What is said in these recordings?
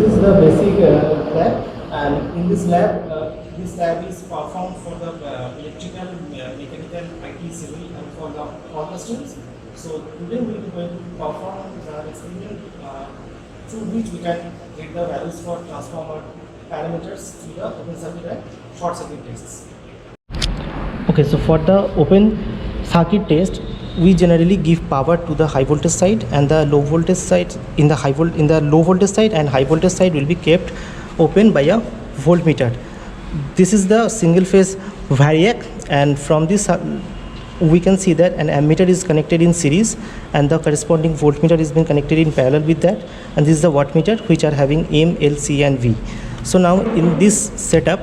is the basic lab, and in this lab is performed for the electrical, mechanical, IT, civil, and for the all the students. So today we will going to perform the experiment through which we can get the values for transformer parameters through the open circuit and short circuit tests. Okay, so for the open circuit test, we generally give power to the high voltage side and the low voltage side. In the low voltage side and high voltage side will be kept open by a voltmeter. This is the single phase variac, and from this we can see that an ammeter is connected in series and the corresponding voltmeter is being connected in parallel with that, and this is the wattmeter which are having M, L, C and V. So now in this setup,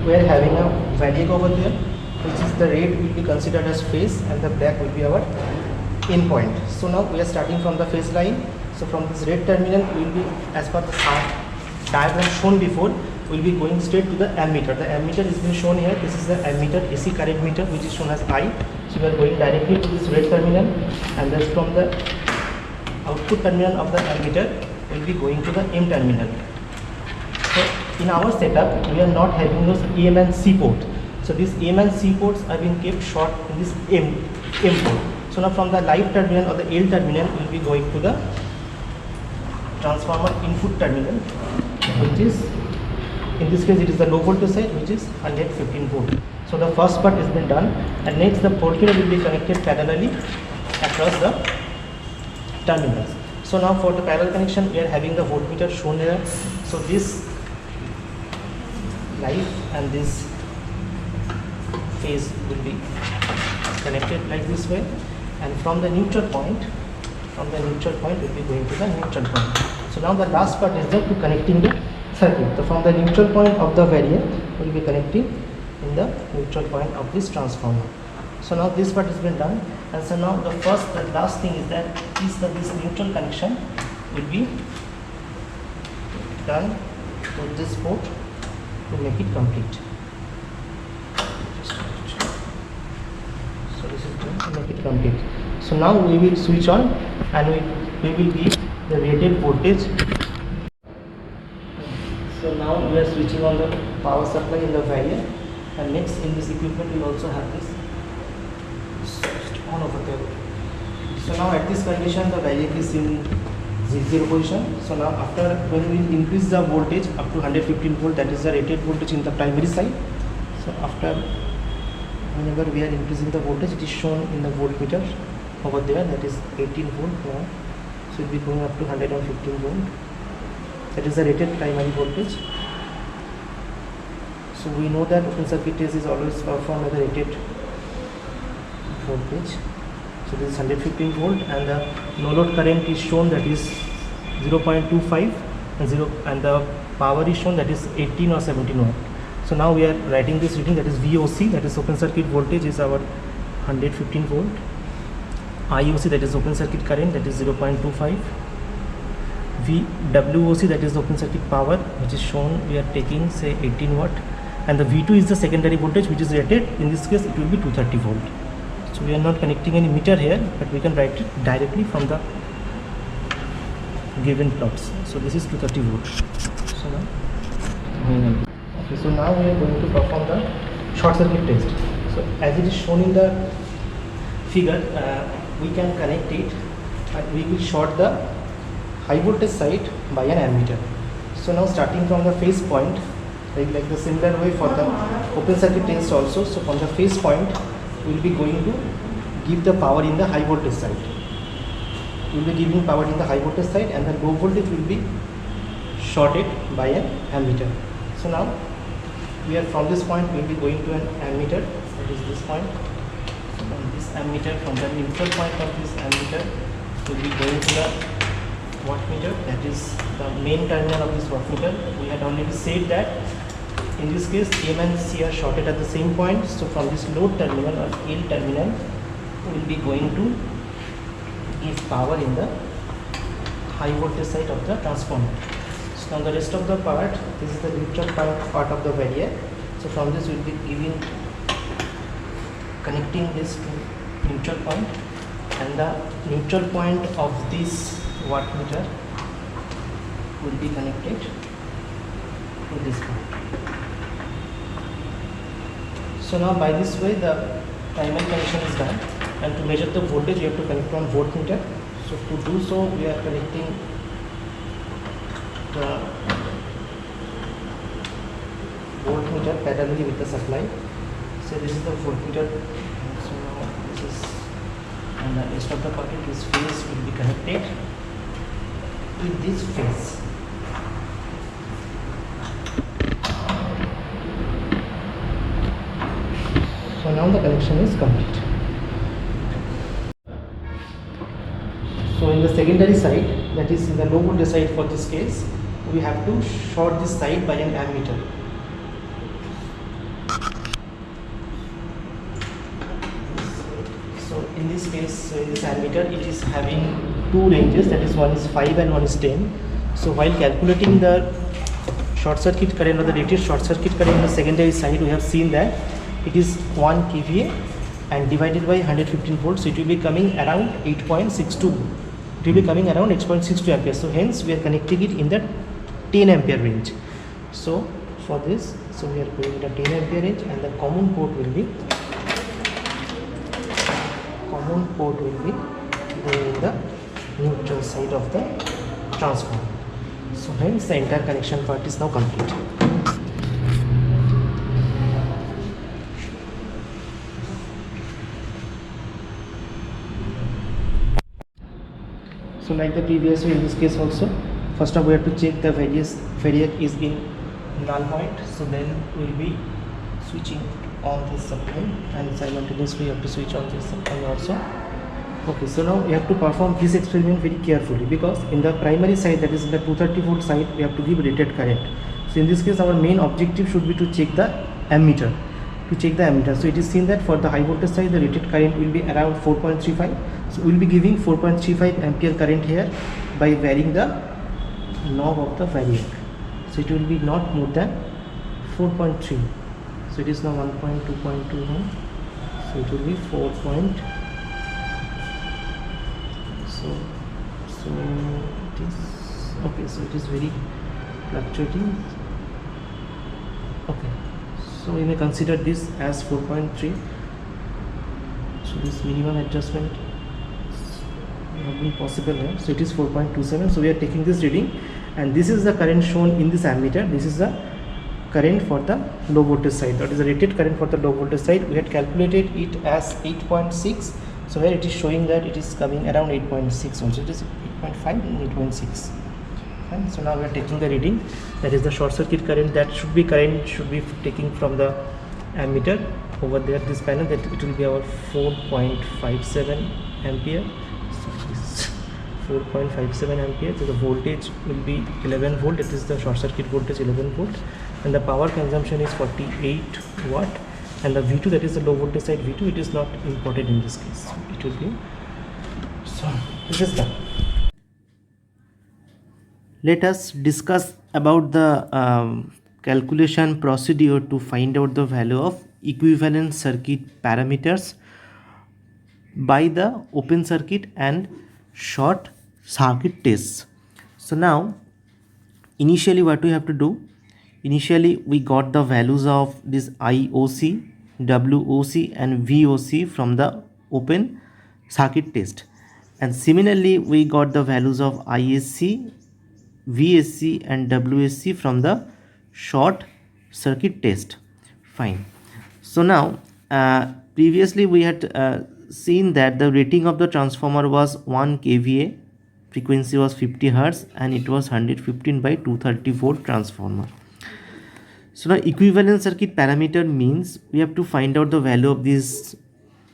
we are having a variac over there, which is the red will be considered as phase and the black will be our in point. So now we are starting from the phase line. So from this red terminal we will be, as per the diagram shown before, we will be going straight to the ammeter. The ammeter is being shown here. This is the ammeter, AC current meter, which is shown as I. So we are going directly to this red terminal, and then from the output terminal of the ammeter we will be going to the M terminal. So in our setup, we are not having those AM and C port. So these AM and C ports are being kept short in this M port. So now from the live terminal or the L terminal, we will be going to the transformer input terminal, which is, in this case, it is the low voltage side, which is 115 volt. So the first part has been done, and next the voltmeter will be connected parallelly across the terminals. So now for the parallel connection, we are having the voltmeter shown here. So this live and this phase will be connected like this way, and from the neutral point we'll be going to the neutral point. So now the last part is there to connecting the circuit. So from the neutral point of the variac we will be connecting in the neutral point of this transformer. So now this part has been done, and so now the last thing is that this neutral connection will be done to this port to make it complete. So this is done to make it complete. So now we will switch on, and we will give the rated voltage. So now we are switching on the power supply in the variac, and next in this equipment we also have this switched on over there. So now at this condition the variac is in zero position. So now after, when we increase the voltage up to 115 volt, that is the rated voltage in the primary side. So after, whenever we are increasing the voltage, it is shown in the voltmeter over there, that is 18 volt now. So it will be going up to 115 volt. That is the rated primary voltage. So we know that open circuit test is always performed at the rated voltage. So this is 115 volt, and the no load current is shown, that is 0.25 and the power is shown, that is 18 or 17 watt. So now we are writing this reading, that is VOC, that is open circuit voltage, is our 115 volt. IOC, that is open circuit current, that is 0.25. WOC, that is open circuit power, which is shown, we are taking say 18 watt, and the V2 is the secondary voltage, which is rated. In this case it will be 230 volt. So we are not connecting any meter here, but we can write it directly from the given plots. So this is 230 volt. So now, okay, so now we are going to perform the short circuit test. So as it is shown in the figure, we can connect it, and we will short the high voltage side by an ammeter. So now starting from the phase point, like the similar way for the open circuit test also. So from the phase point we will be going to give the power in the high voltage side. We will be giving power in the high voltage side, and the low voltage will be shorted by an ammeter. So now we are, from this point we will be going to an ammeter, that is this point. So from this ammeter, from the neutral point of this ammeter, we will be going to the wattmeter, that is the main terminal of this wattmeter. We had already said that in this case M and C are shorted at the same point. So from this load terminal or L terminal we will be going to give power in the high voltage side of the transformer. So now the rest of the part, this is the neutral part of the variac. So from this we will be connecting this to neutral point, and the neutral point of this wattmeter will be connected to this point. So now by this way the primary connection is done, and to measure the voltage we have to connect one voltmeter. So to do so we are connecting the voltmeter parallelly with the supply. So this is the voltmeter. So now this is, and the rest of the bucket, this phase will be connected with this phase. So now the connection is complete. So in the secondary side, that is in the low voltage side for this case, we have to short this side by an ammeter. So in this case, in this ammeter, it is having two ranges, that is one is 5 and one is 10. So while calculating the short circuit current or the rated short circuit current on the secondary side, we have seen that it is 1 kVA and divided by 115 volts, so it will be coming around 8.62. It will be coming around 8.62 amperes. So hence we are connecting it in the 10 ampere range. So for this, so we are going in the 10 ampere range, and the common port will be going in the neutral side of the transformer. So hence the entire connection part is now complete. So like the previous way, in this case also, first of all we have to check the variac is in null point. So then we will be switching on this supply, and simultaneously we have to switch on this supply also. Okay, so now we have to perform this experiment very carefully, because in the primary side, that is in the 230 volt side, we have to give rated current. So in this case our main objective should be to check the ammeter. So it is seen that for the high voltage side the rated current will be around 4.35. So we will be giving 4.35 ampere current here by varying the knob of the variac. So it will be not more than 4.3. So it is now 1.2.2 now. So it will be 4. So it is okay. So it is very fluctuating. Okay. So we may consider this as 4.3. So this minimum adjustment not being possible here. So it is 4.27. So we are taking this reading, and this is the current shown in this ammeter. This is the current for the low voltage side. That is the rated current for the low voltage side. We had calculated it as 8.6. So here it is showing that it is coming around 8.6 also. It is 8.5 and 8.6. Fine. So now we are taking the reading. That is the short circuit current that should be taking from the ammeter over there, this panel, that it will be our 4.57 ampere. So it is 4.57 ampere. So the voltage will be 11 volt. It is the short circuit voltage 11 volt, and the power consumption is 48 watt. And the V2, that is the low voltage side V2, it is not imported in this case. It will be, so this is done. Let us discuss about the calculation procedure to find out the value of equivalent circuit parameters by the open circuit and short circuit tests. So now initially what we have to do, initially we got the values of this IOC, WOC and VOC from the open circuit test, and similarly we got the values of ISC, VSC and WSC from the short circuit test. Fine. So now previously we had seen that the rating of the transformer was 1 kVA, frequency was 50 Hz, and it was 115 by 230 volt transformer. So now equivalent circuit parameter means we have to find out the value of this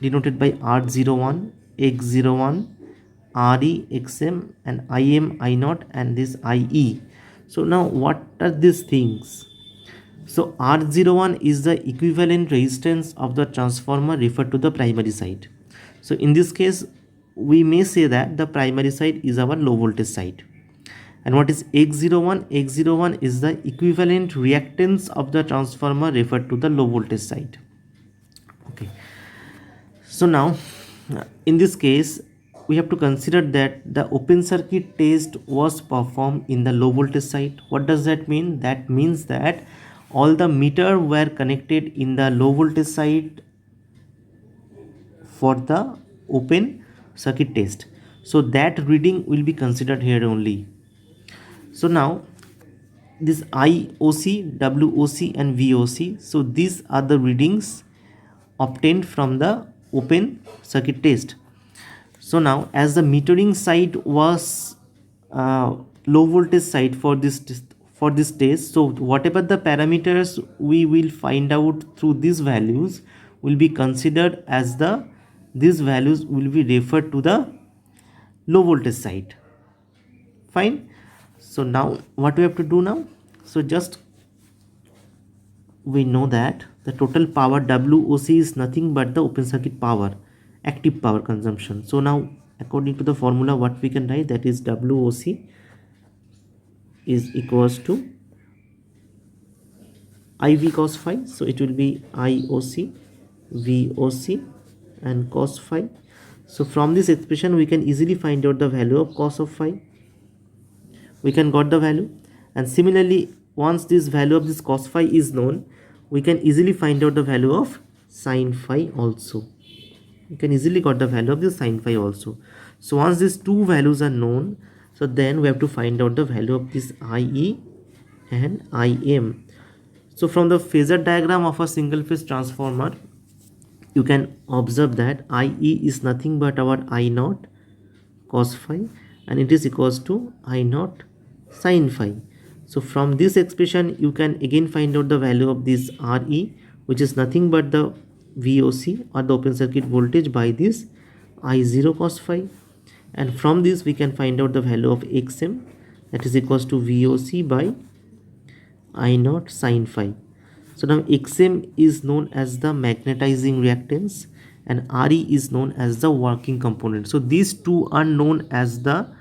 denoted by R01, X01, RE, XM and IM, I0 and this IE. So now what are these things? So R01 is the equivalent resistance of the transformer referred to the primary side. So in this case we may say that the primary side is our low voltage side. And what is X01? X01 is the equivalent reactance of the transformer referred to the low voltage side. Okay. So now in this case we have to consider that the open circuit test was performed in the low voltage side. What does that mean? That means that all the meter were connected in the low voltage side for the open circuit test. So that reading will be considered here only. So now this IOC, WOC and VOC, so these are the readings obtained from the open circuit test. So now as the metering side was low voltage side for this test, so whatever the parameters we will find out through these values will be considered as these values will be referred to the low voltage side. Fine. So now what we have to do now? So just we know that the total power WOC is nothing but the open circuit power, active power consumption. So now according to the formula, what we can write, that is WOC is equals to IV cos phi. So it will be IOC VOC and cos phi. So from this expression we can easily find out the value of cos of phi. We can got the value, and similarly once this value of this cos phi is known, we can easily find out the value of sin phi also. You can easily got the value of this sin phi also. So once these two values are known, so then we have to find out the value of this IE and IM. So from the phasor diagram of a single phase transformer, you can observe that IE is nothing but our I naught cos phi, and it is equals to I naught sin phi. So from this expression you can again find out the value of this RE, which is nothing but the VOC or the open circuit voltage by this I0 cos phi, and from this we can find out the value of XM, that is equals to VOC by I naught sin phi. So now XM is known as the magnetizing reactance and RE is known as the working component. So these two are known as the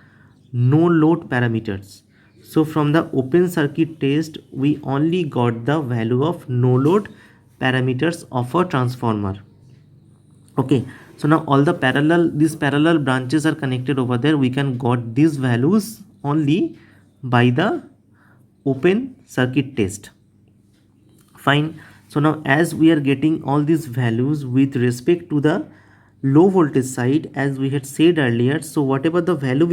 no load parameters. So from the open circuit test we only got the value of no load parameters of a transformer. Okay, so now all the these parallel branches are connected over there. We can got these values only by the open circuit test. Fine. So now as we are getting all these values with respect to the low voltage side, as we had said earlier, so whatever the value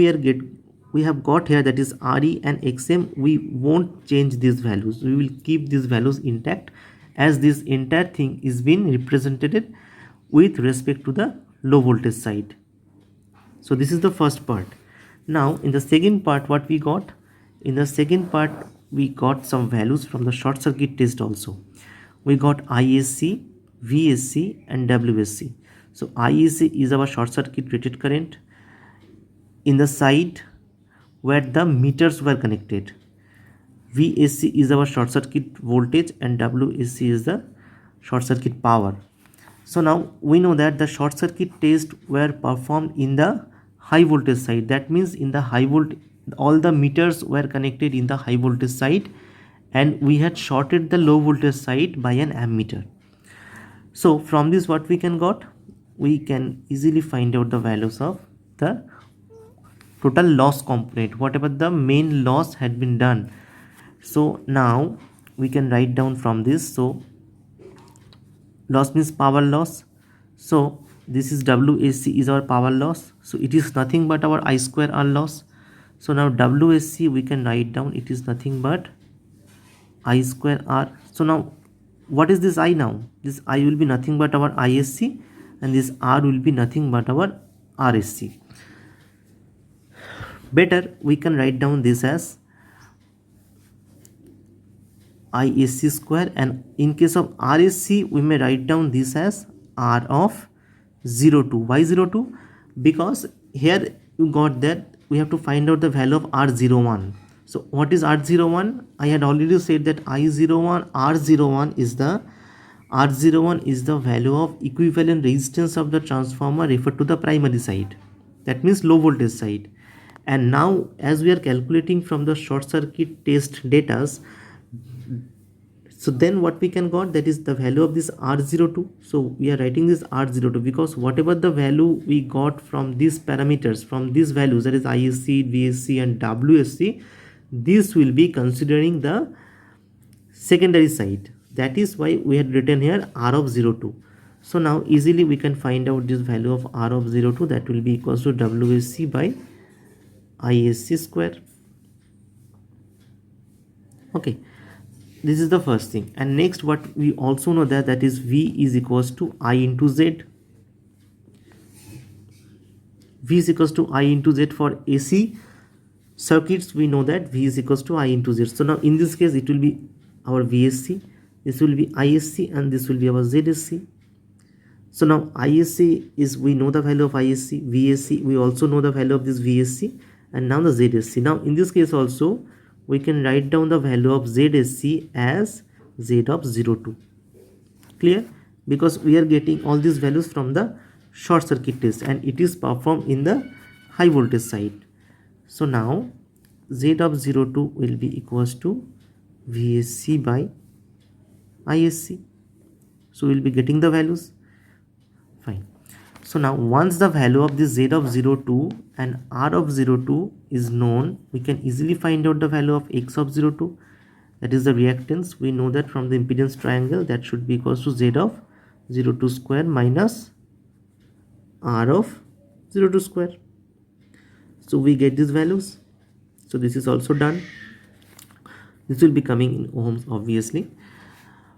we have got here, that is RE and XM, we won't change these values. We will keep these values intact, as this entire thing is being represented with respect to the low voltage side. So this is the first part. Now in the second part, what we got? In the second part we got some values from the short circuit test also. We got ISC, VSC and WSC. So ISC is our short circuit rated current in the side where the meters were connected. VSC is our short circuit voltage and WSC is the short circuit power. So now we know that the short circuit test were performed in the high voltage side. That means in the high voltage, all the meters were connected in the high voltage side, and we had shorted the low voltage side by an ammeter. So from this what we can got? We can easily find out the values of the total loss component, whatever the main loss had been done. So now we can write down from this. So loss means power loss. So this is WSC is our power loss. So it is nothing but our I square R loss. So now WSC we can write down, it is nothing but I square R. So now what is this I now? This I will be nothing but our ISC, and this R will be nothing but our RSC. Better we can write down this as ISC square, and in case of RSC we may write down this as R of 02. Why 02? Because here you got that we have to find out the value of R01. So what is R01? I had already said that R01 is the value of equivalent resistance of the transformer referred to the primary side, that means low voltage side. And now as we are calculating from the short circuit test data, So then what we can got, that is the value of this R02. So we are writing this R02 because whatever the value we got from these parameters, from these values, that is ISC, VSC and WSC, this will be considering the secondary side. That is why we had written here R of 02. So now easily we can find out this value of R of 02, that will be equals to WSC by ISC square. Okay, this is the first thing. And next, what we also know that is V is equals to I into Z. V is equals to I into Z. For AC circuits, we know that V is equals to I into Z. So now in this case it will be our VSC, this will be ISC, and this will be our ZSC. So now ISC is, we know the value of ISC, VSC we also know the value of this VSC, and now the ZSC. Now in this case also we can write down the value of ZSC as Z of 02. Clear? Because we are getting all these values from the short circuit test and it is performed in the high voltage side. So now Z of 02 will be equals to VSC by ISC. So we will be getting the values. Fine. So now once the value of this Z of 02 and R of 02 is known, we can easily find out the value of X of 02, that is the reactance. We know that from the impedance triangle, that should be equals to Z of 02 square minus R of 02 square. So we get these values. So this is also done. This will be coming in ohms obviously.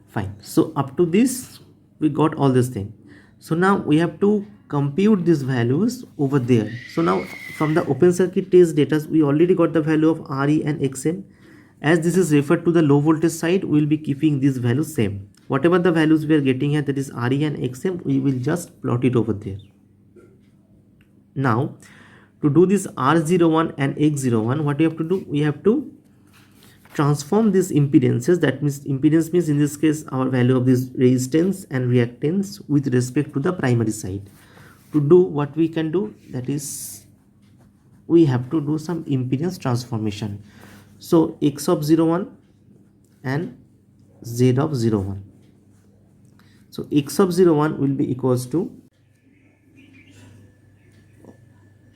Fine. So up to this we got all this thing. So now we have to compute these values over there. So now from the open circuit test data, we already got the value of RE and XM. As this is referred to the low voltage side, we will be keeping these values same. Whatever the values we are getting here, that is RE and XM, we will just plot it over there. Now to do this R01 and X01, what we have to do, we have to transform these impedances. That means impedance means in this case our value of this resistance and reactance with respect to the primary side. To do what we can do, that is we have to do some impedance transformation. So X of 01 and Z of 01. So X of 01 will be equals to,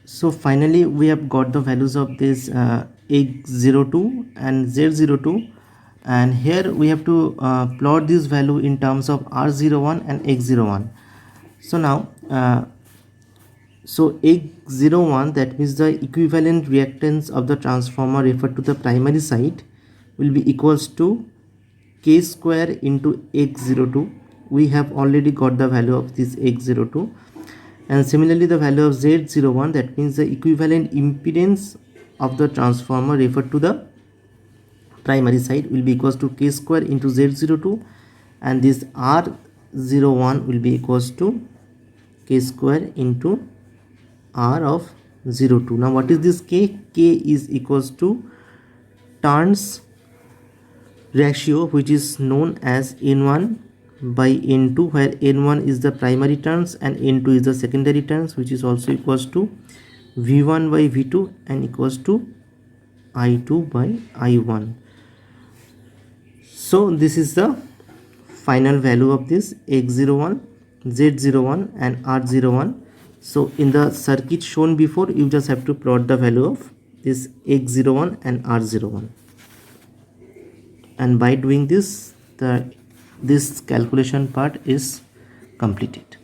so finally we have got the values of this X02 and Z02, and here we have to plot this value in terms of R01 and X01. So now so X01, that means the equivalent reactance of the transformer referred to the primary side, will be equals to K square into X02. We have already got the value of this X02. And similarly the value of Z01, that means the equivalent impedance of the transformer referred to the primary side, will be equals to K square into Z02, and this R01 will be equals to K square into R of 02. Now what is this K? K is equals to turns ratio, which is known as N1 by N2, where N1 is the primary turns and N2 is the secondary turns, which is also equals to V1 by V2 and equals to I2 by I1. So this is the final value of this X01, Z01 and R01. So in the circuit shown before, you just have to plot the value of this X01 and R01, and by doing this, this calculation part is completed.